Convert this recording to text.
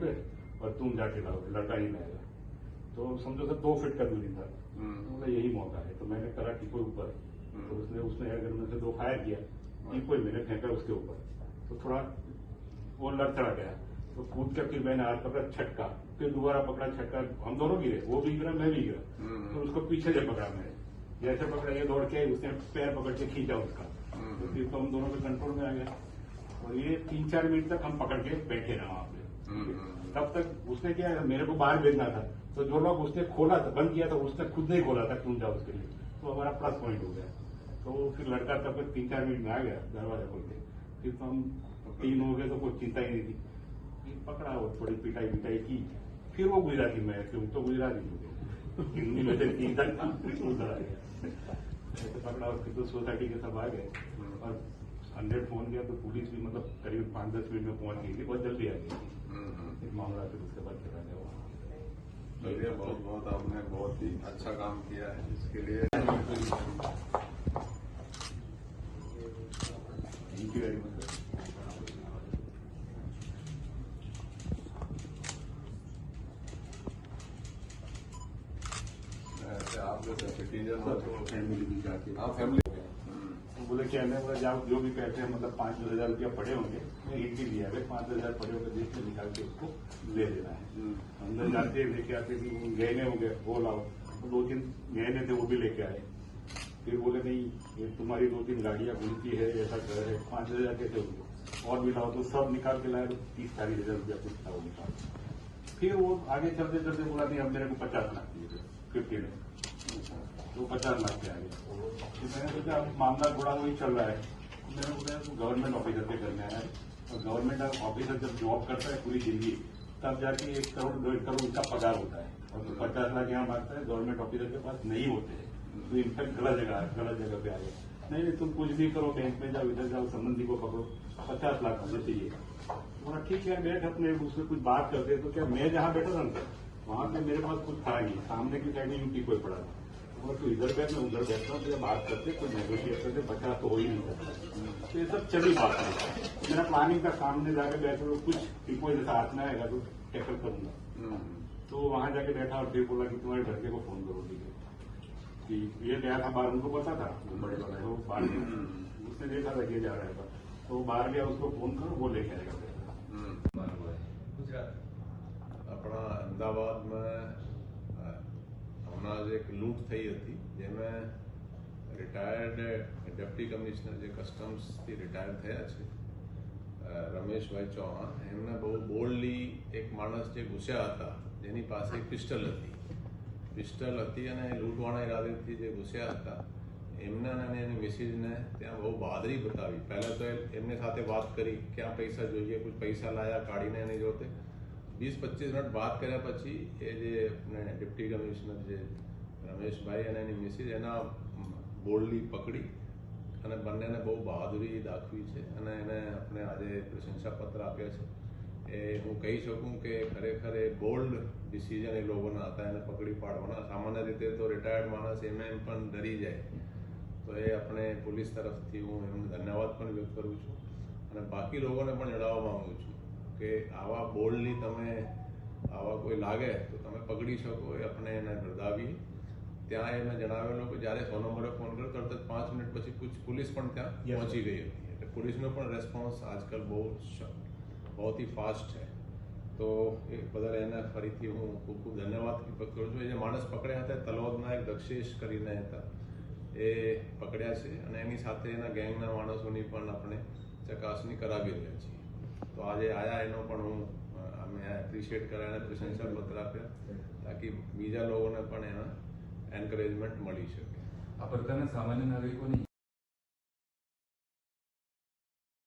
पे और तुम जाके लाओ, लड़का ही लाएगा। तो समझो सर 2 फीट का दूरी था। तो यही मौका है, तो मैंने करा टीको ऊपर, तो उसने अगर में से 2 फायर किया, टीको ही मैंने फेंका उसके ऊपर, तो थोड़ा वो लड़खड़ा गया। तो कूद के फिर मैंने हाथ पकड़ा छटका, फिर दोबारा पकड़ा छटका, हम दोनों गिरे, वो भी गिरा मैं भी गिरा। तो उसको पीछे से पकड़ा मैंने, जैसे पकड़ा ये दौड़ के उसने पैर पकड़ के खींचा उसका, तो फिर तो हम दोनों के कंट्रोल में आ गया। और ये 3-4 मिनट तक हम पकड़ के बैठे रहे वहां पे। तब तक उसने क्या, मेरे को बाहर भेजना था, तो जो लोग उसने खोला था, बंद किया था, उसने खुद नहीं खोला था क्यों जाओ उसके लिए, तो हमारा प्लस पॉइंट हो गया। तो फिर लड़का तब तक 3-4 मिनट में आ गया दरवाजा खोल के। फिर तो हम 3 हो गए, तो कोई चिंता ही नहीं थी। फिर पकड़ा और थोड़ी पिटाई की, फिर वो गुजराती में, क्यों तो गुजराती हो गए, हिंदी में से 3 तक उधर आ गया। ऐसे पकड़ा और फिर तो सोसाइटी के सब आ गए और 100 फोन किया, तो पुलिस भी मतलब करीब 5-10 मिनट में पहुंच गई थी, बहुत जल्दी आ गई थी। एक मामला फिर उसके बाद चला गया वहाँ। चलिए, बहुत बहुत आपने बहुत ही अच्छा काम किया है, इसके लिए थैंक यू वेरी मच। आप जैसे सिटीजन हो तो फैमिली भी जाके, हाँ फैमिली तो बोले क्या है, बोले जाओ जो भी पैसे हैं, मतलब 5-10 हजार रुपया पड़े होंगे, ईट भी लिया है, 5-10 हजार पड़े होंगे, देख के निकाल के उसको ले देना है। अंदर जाते लेके आते कि गहने हो गए, वो लाओ, तो 2-3 गहने थे वो भी लेके आए। फिर बोले नहीं, ये तुम्हारी 2-3 गाड़ियां घूमती है, ऐसा कर रहे, 5 हजार कैसे होंगे, और भी लाओ, तो सब निकाल के लाए, तो 30-40 हजार रुपया कुछ था वो निकाल। फिर वो आगे चलते चलते बोला नहीं, अब मेरे को 50 लाख चाहिए, 50 में, तो 50 लाख के आ गया। तो मैंने सोचा अब मामला थोड़ा वही चल रहा है, मैंने बोला तो गवर्नमेंट ऑफिसर पे करना है। और गवर्नमेंट ऑफिसर जब जॉब करता है पूरी जिंदगी, तब जाके 1 करोड़ 1.5 करोड़ उसका पगार होता है, और तो 50 लाख यहाँ मांगता है, गवर्नमेंट ऑफिसर के पास नहीं होते हैं। तो इनफैक्ट गलत जगह पे आ गए। नहीं तुम कुछ भी करो, बैंक में जाओ, इधर जाओ, संबंधी को पकड़ो, 50 लाख मुझे चाहिए। बोला ठीक है, बैठ अपने उससे कुछ बात करते। तो क्या मैं जहाँ बैठा था ना, वहां पे मेरे पास कुछ था नहीं, सामने की साइड में यूपी कोई पड़ा था, और तो इधर बैठ मैं उधर बैठता हूँ, बात करते, कोई नेगोशिएट करते, 50 तो हो ही नहीं सकता। तो ये सब चली बात है, मेरा प्लानिंग का सामने जाके बैठे, तो कुछ कोई जैसा हाथ में आएगा तो टैकल करूंगा। तो वहां जाके बैठा और फिर बोला कि तुम्हारे लड़के को फोन करो, ठीक है, कि ये गया था बाहर, उनको पता था वो बड़े वाला है, वो बाहर गया, उसने देखा था कि जा रहा था, तो बाहर गया, उसको फोन करो, वो लेके आएगा। अपना अहमदाबाद हमણાં જ એક લૂંટ થઈ હતી, જેમાં રિટાયર્ડ ડેપ્ટી કમિશનર જે કસ્ટમ્સથી રિટાયર થયા છે રમેશભાઈ ચૌહાણ, એમને બહુ બોલ્ડલી એક માણસ જે ઘૂસ્યા હતા, જેની પાસે પિસ્ટલ હતી અને લૂંટવાના ઇરાદેથી જે ઘૂસ્યા હતા, એમના અને એની મિસિસને ત્યાં બહુ બહાદરી બતાવી. પહેલાં તો એમની સાથે વાત કરી, ક્યાં પૈસા જોઈએ, कुछ પૈસા લાયા કાઢીને એની જોતે 20-25 મિનિટ વાત કર્યા પછી એ જે ડિપ્ટી કમિશનર જે રમેશભાઈ અને એની મિસિસ એના બોલ્ડલી પકડી અને બંનેને બહુ બહાદુરી દાખવી છે અને એને આપણે આજે પ્રશંસાપત્ર આપ્યા છે. એ હું કહી શકું કે ખરેખર એ બોલ્ડ ડિસિઝન એ લોકોના હતા, એને પકડી પાડવાના. સામાન્ય રીતે તો રિટાયર્ડ માણસ એમ પણ ડરી જાય, તો એ આપણે પોલીસ તરફથી હું એમને ધન્યવાદ પણ વ્યક્ત કરું છું અને બાકી લોકોને પણ જણાવવા માંગુ છું કે આવા બોલ્ડલી તમે આવા કોઈ લાગે તો તમે પકડી શકો, એ આપણે એને બિરદાવીએ. ત્યાં એમને જણાવેલું કે જ્યારે 100 નંબરે ફોન કર્યો તરત 5 મિનિટ પછી પોલીસ પણ ત્યાં પહોંચી ગઈ હતી. એટલે પોલીસનો પણ રેસ્પોન્સ આજકાલ बहुत ही फास्ट है. तो એ બદલ એને ફરીથી હું ખૂબ ખૂબ ધન્યવાદ વ્યક્ત કરું છું. એ જે માણસ પકડ્યા હતા તલોદના એક દક્ષેશ કરીને હતા, એ પકડ્યા છે અને એની સાથે એના ગેંગના માણસોની પણ આપણે ચકાસણી કરાવી રહ્યા છીએ. તો આજે આયા એનો પણ હું અમે એપ્રિશિએટ કર્યા અને પ્રશંસાપત્ર આપ્યા, તાકી બીજા લોકોને પણ એના એન્કરેજમેન્ટ મળી શકે. આ પ્રકારના સામાન્ય નાગરિકોની